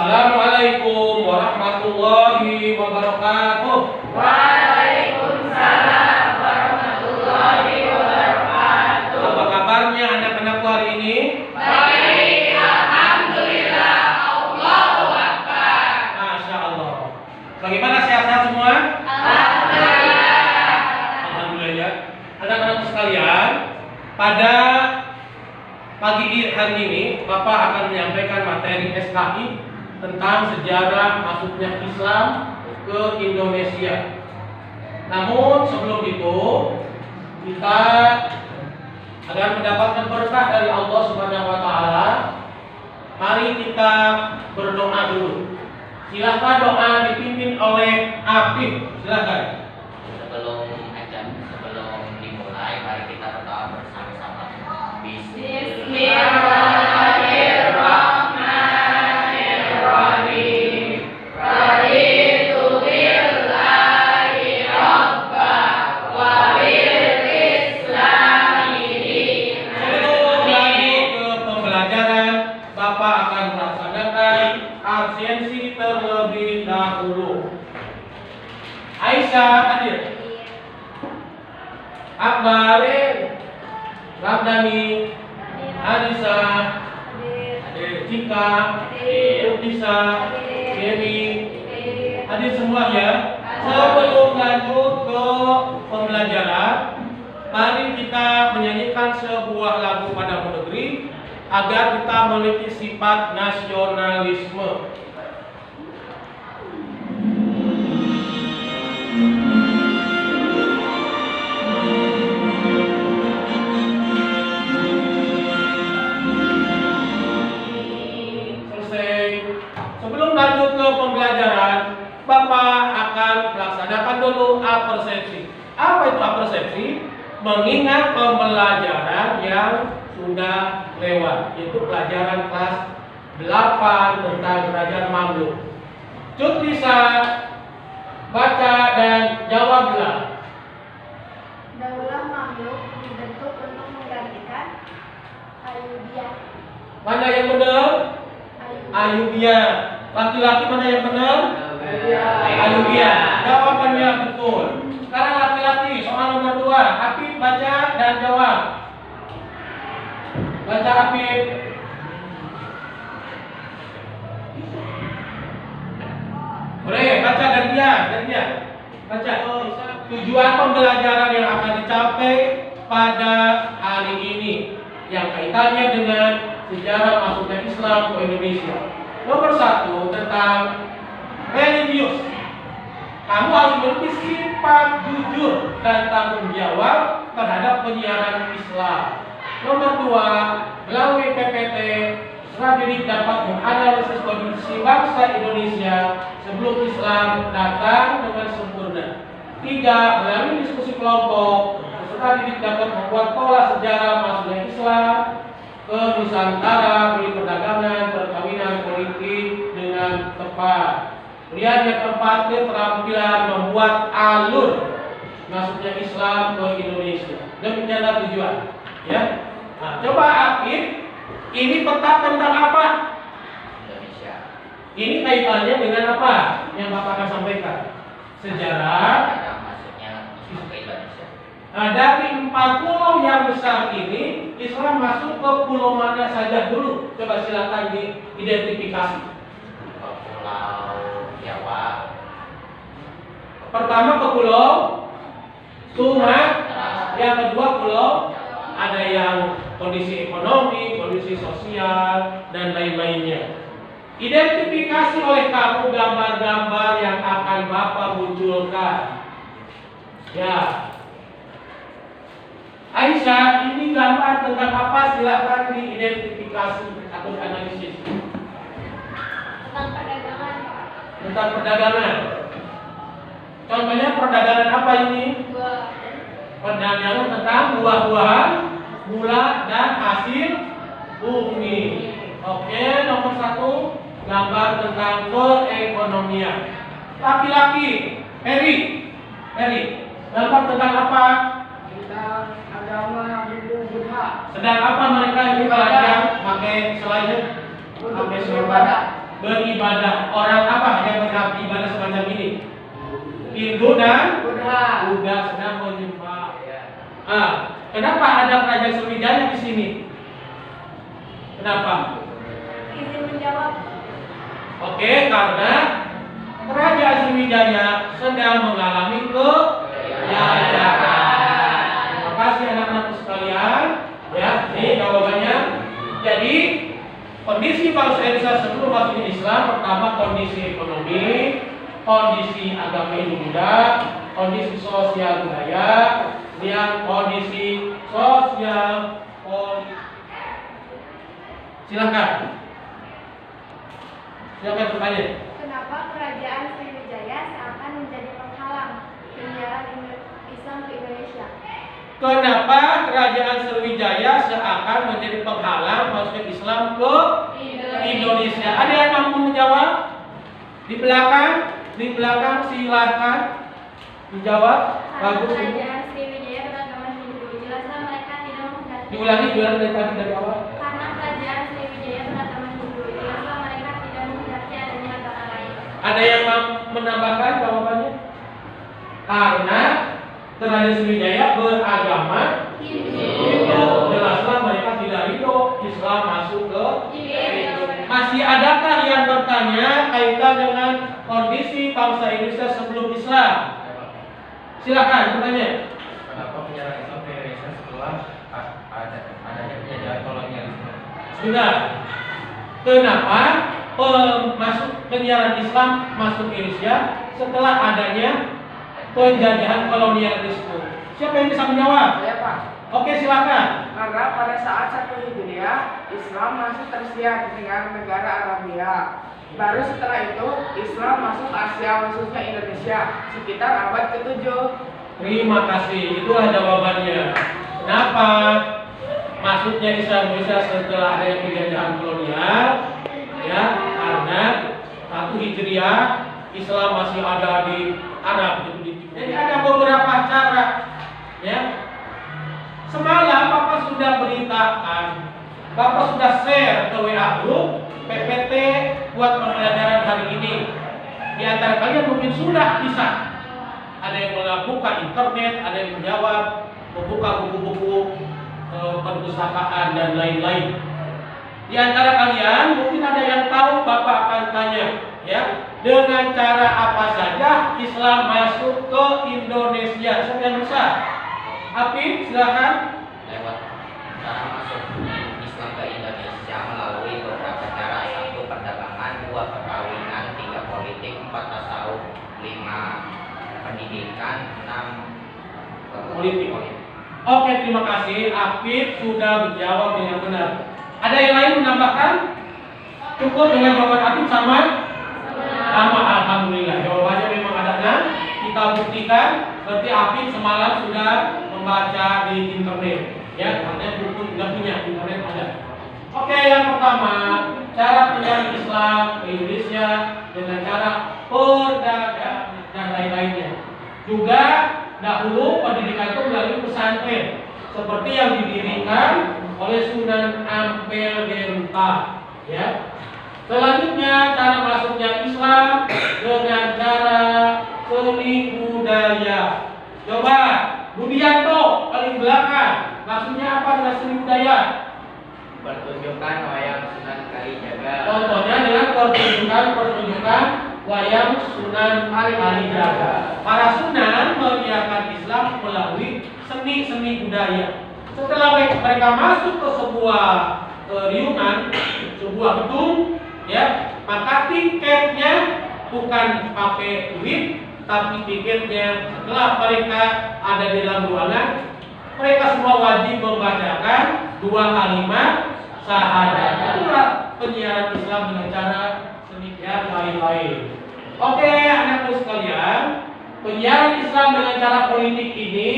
Assalamualaikum warahmatullahi wabarakatuh. Waalaikumsalam warahmatullahi wabarakatuh. Apa kabarnya anak-anakku hari ini? Baik, alhamdulillah. Allahu akbar. Masya Allah. Bagaimana, sehat-sehat semua? Alhamdulillah. Alhamdulillah ya. Anak-anakku sekalian, pada pagi hari ini Bapak akan menyampaikan materi SKI tentang sejarah masuknya Islam ke Indonesia. Namun sebelum itu, kita agar mendapatkan berkah dari Allah Subhanahu wa taala, mari kita berdoa dulu. Silakan doa dipimpin oleh Afif. Silakan. Sebelum dimulai, mari kita berdoa bersama-sama. Bismillahirrahmanirrahim. Raditu billahi rabba wa bil islami dinan. Sebelum lanjut ke pembelajaran, Bapak akan melaksanakan absensi terlebih dahulu. Aisyah hadir. Akbar, Ramdhani, Anissa, Cika, Utisa, Dewi, hadir semua ya. Sebelum lanjut ke pembelajaran, mari kita menyanyikan sebuah lagu Padamu Negeri agar kita memiliki sifat nasionalisme. Sebelum lanjut ke pembelajaran, Bapak akan melaksanakan dulu apersepsi. Apa itu apersepsi? Mengingat pembelajaran yang sudah lewat, yaitu pelajaran kelas 8 tentang kerajaan Mamluk. Cut bisa baca dan jawablah. Daulah Mamluk dibentuk untuk menggantikan Ayyubiyah. Mana yang benar? Ayyubiyah. Laki-laki mana yang benar? Ayyubiyah. Jawabannya betul. Sekarang laki-laki, soal nomor 2. Afif baca dan jawab. Baca Afif. Boleh, baca gantian. Baca. Tujuan pembelajaran yang akan dicapai pada hari ini yang kaitannya dengan sejarah masuknya Islam ke Indonesia. Nomor 1 tentang religius. Kamu harus memiliki sifat jujur dan tanggung jawab terhadap penyiaran Islam. Nomor 2, melalui PPT, peserta didik dapat menganalisis kondisi bangsa Indonesia sebelum Islam datang dengan sempurna. 3, melalui diskusi kelompok, peserta didik dapat membuat pola sejarah masuknya Islam ke Nusantara melalui perdagangan, perkawinan, politik dengan tepat. Kemudian yang keempat, keterampilan membuat alur masuknya Islam ke Indonesia. Demikianlah tujuan. Ya. Nah, coba Afif, ini peta tentang apa? Indonesia. Ini kaitannya dengan apa yang Bapak akan sampaikan? Sejarah. Masuknya ke Indonesia. Nah, dari 4 pulau yang besar ini, Islam masuk ke pulau mana saja dulu? Coba silakan diidentifikasi. Ke Pulau Jawa. Pertama ke pulau Sumatera, yang kedua pulau ada yang kondisi ekonomi, kondisi sosial, dan lain-lainnya. Identifikasi oleh kamu gambar-gambar yang akan Bapak munculkan. Ya. Aisyah, ini gambar tentang apa? Silakan diidentifikasi atau dianalisis. Tentang perdagangan, Pak. Tentang perdagangan. Contohnya perdagangan apa ini? Perdagangan tentang buah-buahan, gula, dan hasil bumi. Oke, nomor 1, gambar tentang perekonomian. Laki-laki, Heri, gambar tentang apa? Tentang agama Hindu Buddha. Sedang apa mereka yang belajar pakai selainnya? Pakai sorban. beribadah. Orang apa yang beribadah semacam ini? Hindu dan Buddha sedang menyembah. Kenapa ada kerajaan Sriwijaya di sini? Kenapa? Izin menjawab. Oke, karena kerajaan Sriwijaya sedang mengalami kejayaan. Terima kasih anak-anakku sekalian. Ya, ini jawabannya. Jadi kondisi bangsa Indonesia sebelum masuknya Islam, pertama kondisi ekonomi, kondisi agama Hindu-Buddha, kondisi sosial budaya, kemudian kondisi sosial politik. Silakan bertanya. Kenapa kerajaan Sriwijaya seakan menjadi penghalang penyiaran Islam ke Indonesia? Kenapa kerajaan Sriwijaya seakan menjadi penghalang masuknya Islam ke Indonesia? Ada yang mampu menjawab? Di belakang silakan menjawab. Karena Bagus. kerajaan Sriwijaya beragama Hindu, jelaslah mereka tidak menghendaki. Diulangi dari tadi dari awal. Karena kerajaan Sriwijaya beragama Hindu, jelaslah mereka tidak menghendaki adanya agama lain. Ada yang menambahkan jawabannya? Karena kerajaan Sriwijaya beragama Hindu, jelaslah mereka tidak ridho Islam masuk ke Hindu. Masih adakah yang bertanya kaitan dengan kondisi bangsa Indonesia sebelum Islam? Silakan bertanya. Kenapa penjara Islam ke Indonesia setelah adanya penjajahan kolonialisme? Sudah. Kenapa penyiaran Islam masuk Indonesia setelah adanya penjajahan kolonialisme? Siapa yang bisa menjawab? Saya Pak. Oke, silakan. Karena pada saat 1 Hijriah, Islam masuk tersiar di negara Arabia. Baru setelah itu, Islam masuk Asia, khususnya Indonesia, sekitar abad ke-7. Terima kasih. Itulah jawabannya. Kenapa masuknya Islam Indonesia setelah adanya penjajahan kolonial? Ya, karena 1 Hijriah Islam masih ada di Arab. Jadi ada beberapa cara. Ya. Semalam Bapak sudah beritakan, Bapak sudah share ke WA group PPT buat pembelajaran hari ini. Di antara kalian mungkin sudah bisa. Ada yang membuka internet, ada yang menjawab, membuka buku-buku perpustakaan dan lain-lain. Di antara kalian mungkin ada yang tahu, Bapak akan tanya, ya, dengan cara apa saja Islam masuk ke Indonesia? Siapa yang bisa? Apip, silakan. Lewat cara masuk Islam ke Indonesia melalui beberapa cara. 1. Perdagangan, 2. Perkawinan, 3. Politik, 4. Tasawuf, 5. Pendidikan, 6. Politik. Oke, terima kasih. Apip sudah menjawab dengan benar. Ada yang lain menambahkan? Cukup dengan jawaban Apip sama? Sama, alhamdulillah. Jawabannya memang ada 6. Kita buktikan. Berarti Apip semalam sudah membaca di internet. Ya, karena buku nggak punya, internet ada. Oke, yang pertama, cara penyiaran Islam ke Indonesia dengan cara perdagangan dan lain-lainnya. Juga dahulu pendidikan itu melalui pesantren, seperti yang didirikan oleh Sunan Ampel Derunta. Ya. Selanjutnya cara masuknya Islam dengan cara seni budaya. Coba Budianto paling belakang, maksudnya apa dengan seni budaya? Pertunjukan wayang Sunan Kalijaga. Contohnya dengan pertunjukan wayang Sunan Kalijaga. Para Sunan menyiarkan Islam melalui seni budaya. Setelah mereka masuk ke sebuah riungan, sebuah gedung, ya, maka tiketnya bukan pakai duit, tapi tiketnya setelah mereka ada di dalam ruangan, mereka semua wajib membacakan 2 kalimat syahadat. Itulah penyiaran Islam dengan cara seni dan lain-lain. Oke, anakku sekalian, penyiaran Islam dengan cara politik ini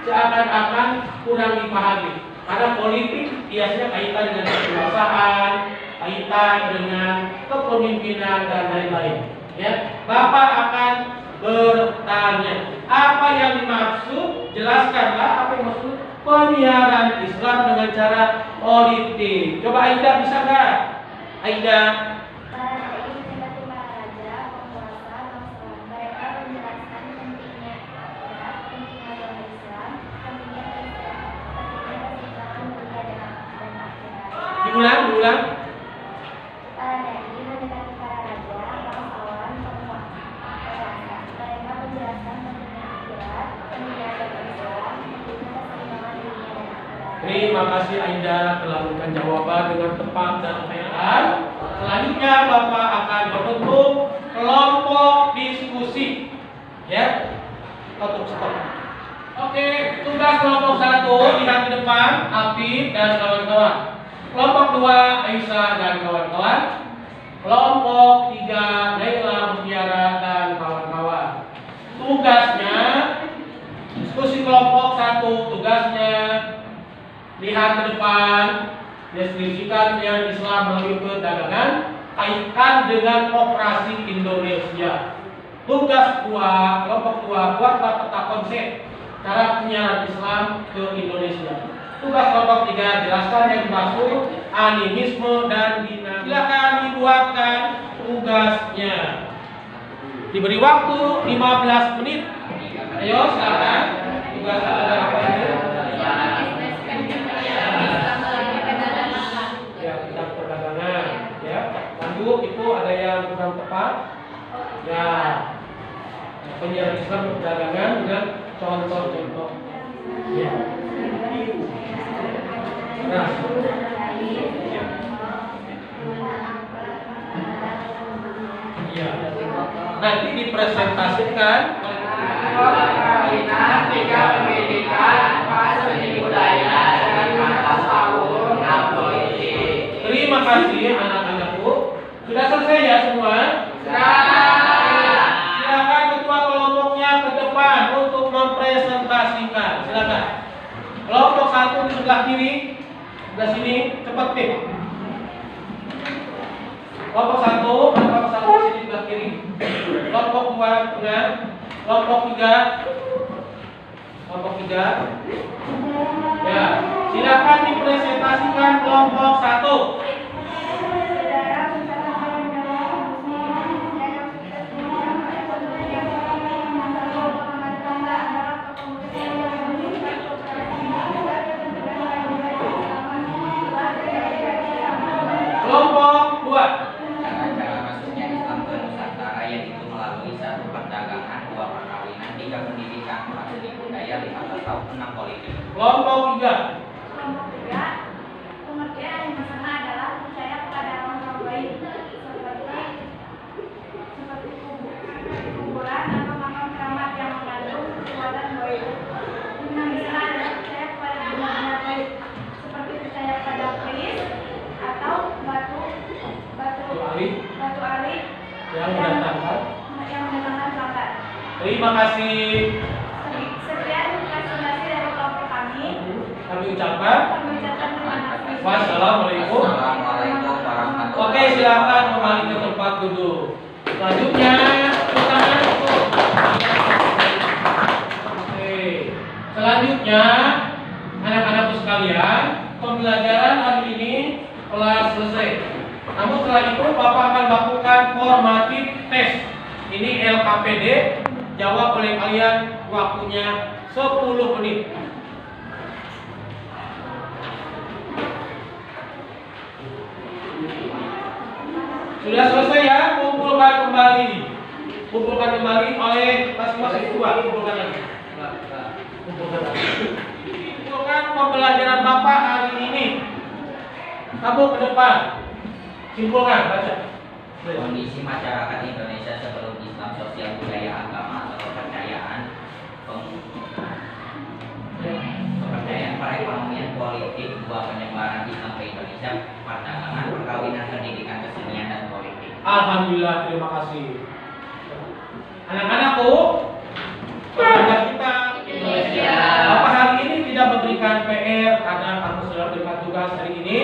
seakan-akan kurang dipahami. Karena politik biasanya kaitan dengan kekuasaan, kaitan dengan kepemimpinan dan lain-lain. Ya, Bapak akan bertanya, apa yang dimaksud? Jelaskanlah apa yang maksud penyiaran Islam dengan cara politik. Coba Aida bisa nggak? Aida. kasih Aida telah memberikan jawaban dengan tepat dan fair. Selanjutnya Bapak akan membentuk kelompok diskusi. Ya. Stop. Oke, tugas kelompok 1 lihat di depan, Afif dan kawan-kawan. Kelompok 2 Aisyah dan kawan-kawan. Kelompok 3 Naila Mutiara dan kawan-kawan. Tugasnya diskusi kelompok 1, tugasnya lihat ke depan, deskripsikan yang Islam melalui perdagangan, kaitkan dengan operasi Indonesia. Tugas 2, kelompok 2, buatlah peta konsep cara penyiaran Islam ke Indonesia. Tugas kelompok 3, jelaskan yang dimaksud animisme dan dinamisme. Silakan dibuatkan tugasnya. Diberi waktu 15 menit. Ayo silakan. Tugas apa ini? Ya, tentang perdagangan. Ya, lanjut itu ada yang kurang tepat. Ya, penyiaran Islam perdagangan dengan contoh-contoh. Ya. Nah. Ya. Nanti dipresentasikan perkawinan, tiga pendidikan, seni budaya, dan mata tahun, politik. Terima kasih anak-anakku. Sudah selesai ya semua? Silakan ketua kelompoknya ke depan untuk mempresentasikan. Silakan. Kelompok 1 di sebelah kiri, sebelah sini, cepat tim. Kelompok 1, kelompok 1 di sini sebelah kiri. Kelompok 2 tengah. Kelompok 3. Kelompok 3. Ya, silakan dipresentasikan kelompok 1. Kelompok 2. Cara-cara masuknya Islam ke Nusantara yaitu melalui 1 perdagangan, 2 perkawinan, 3 pendidikan, 4 seni budaya, 5 tasawuf, 6 politik. Kelompok 3. Kelompok 3, pengertian yang bersama adalah percaya kepada orang baik seperti kuburan atau makam keramat yang mengandung kekuatan baik. Dinamisme adalah percaya kepada benda-benda baik seperti percaya pada keris atau batu alit Yang mendatangkan. selamat. Terima kasih. Sekian presentasi dari kelompok kami. Kami ucapkan. Kami ucapkan terima kasih. Wassalamualaikum. Assalamualaikum warahmatullahi Oke, silakan kembali ke tempat duduk. Selanjutnya, tangan. Oke. Selanjutnya, anak-anakku sekalian, pembelajaran hari ini telah selesai. Namun setelah itu Bapak akan lakukan formatif tes. Ini LKPD. Jawab oleh kalian, waktunya 10 menit. Sudah selesai ya? Kumpulkan kembali oleh masing-masing ketua. Kumpulkan lagi. Kumpulkan pembelajaran Bapak hari ini. Kamu ke depan. Simpulkan, baca. Kondisi masyarakat Indonesia sebelum Islam, sosial, budaya, agama, atau kepercayaan, kepercayaan, perekonomian, politik, 2 penyebaran Islam ke Indonesia, perdagangan, perkawinan, pendidikan, kesenian, dan politik. Alhamdulillah, terima kasih. Anak-anakku, pelajar kita Indonesia. Bapak hari ini tidak memberikan PR karena kamu sudah berikan tugas hari ini.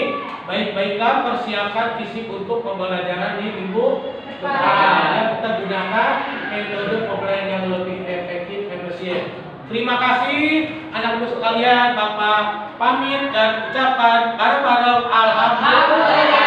Baik-baiklah persiapkan fisik untuk pembelajaran di minggu depan. Ya, kita gunakan metode pembelajaran yang lebih efektif, efisien. Terima kasih anak-anak sekalian. Bapak pamit dan ucapan bareng-bareng alhamdulillah.